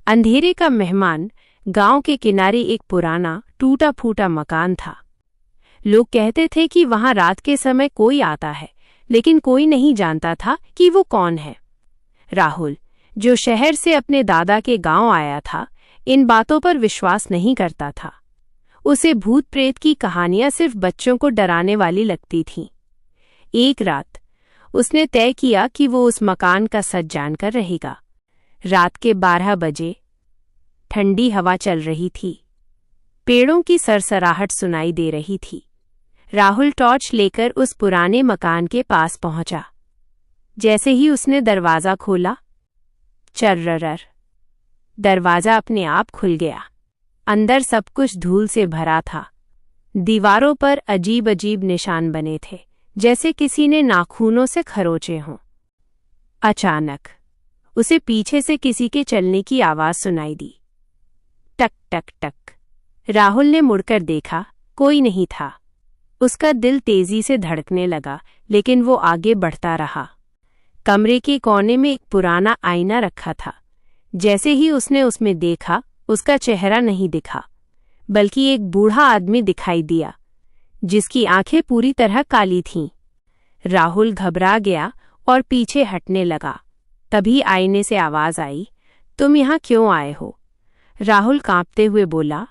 अंधेरे का मेहमान गांव के किनारे एक पुराना टूटा फूटा मकान था। लोग कहते थे कि वहां रात के समय कोई आता है, लेकिन कोई नहीं जानता था कि वो कौन है। राहुल, जो शहर से अपने दादा के गांव आया था, इन बातों पर विश्वास नहीं करता था। उसे भूत प्रेत की कहानियां सिर्फ बच्चों को डराने वाली लगती थीं। एक रात उसने तय किया कि वो उस मकान का सच जानकर रहेगा। रात के 12 बजे ठंडी हवा चल रही थी। पेड़ों की सरसराहट सुनाई दे रही थी। राहुल टॉर्च लेकर उस पुराने मकान के पास पहुंचा। जैसे ही उसने दरवाज़ा खोला, चर्रर, दरवाज़ा अपने आप खुल गया। अंदर सब कुछ धूल से भरा था। दीवारों पर अजीब अजीब निशान बने थे, जैसे किसी ने नाखूनों से खरोचे हों। अचानक उसे पीछे से किसी के चलने की आवाज़ सुनाई दी। टक टक टक। राहुल ने मुड़कर देखा, कोई नहीं था। उसका दिल तेजी से धड़कने लगा, लेकिन वो आगे बढ़ता रहा। कमरे के कोने में एक पुराना आईना रखा था। जैसे ही उसने उसमें देखा, उसका चेहरा नहीं दिखा, बल्कि एक बूढ़ा आदमी दिखाई दिया, जिसकी आंखें पूरी तरह काली थीं। राहुल घबरा गया और पीछे हटने लगा। तभी आईने से आवाज आई, तुम यहाँ क्यों आए हो? राहुल कांपते हुए बोला,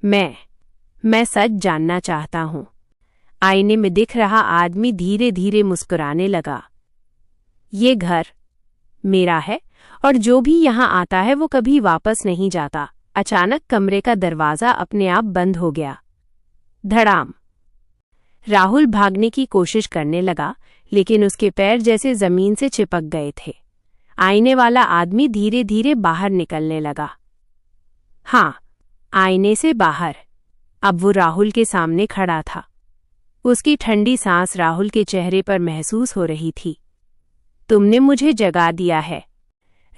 मैं सच जानना चाहता हूँ। आईने में दिख रहा आदमी धीरे धीरे मुस्कुराने लगा। ये घर मेरा है, और जो भी यहाँ आता है वो कभी वापस नहीं जाता। अचानक कमरे का दरवाज़ा अपने आप बंद हो गया। धड़ाम। राहुल भागने की कोशिश करने लगा, लेकिन उसके पैर जैसे जमीन से चिपक गए थे। आईने वाला आदमी धीरे धीरे बाहर निकलने लगा। हाँ, आईने से बाहर। अब वो राहुल के सामने खड़ा था। उसकी ठंडी सांस राहुल के चेहरे पर महसूस हो रही थी। तुमने मुझे जगा दिया है।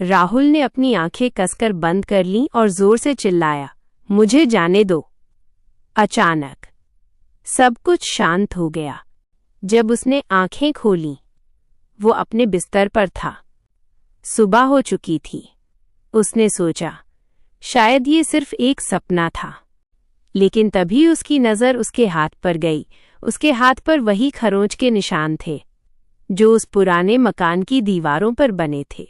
राहुल ने अपनी आंखें कसकर बंद कर लीं और जोर से चिल्लाया, मुझे जाने दो। अचानक सब कुछ शांत हो गया। जब उसने आंखें खोलीं, वो अपने बिस्तर पर था। सुबह हो चुकी थी। उसने सोचा, शायद ये सिर्फ एक सपना था। लेकिन तभी उसकी नज़र उसके हाथ पर गई। उसके हाथ पर वही खरोंच के निशान थे, जो उस पुराने मकान की दीवारों पर बने थे।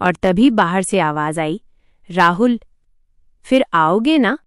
और तभी बाहर से आवाज़ आई, राहुल, फिर आओगे ना?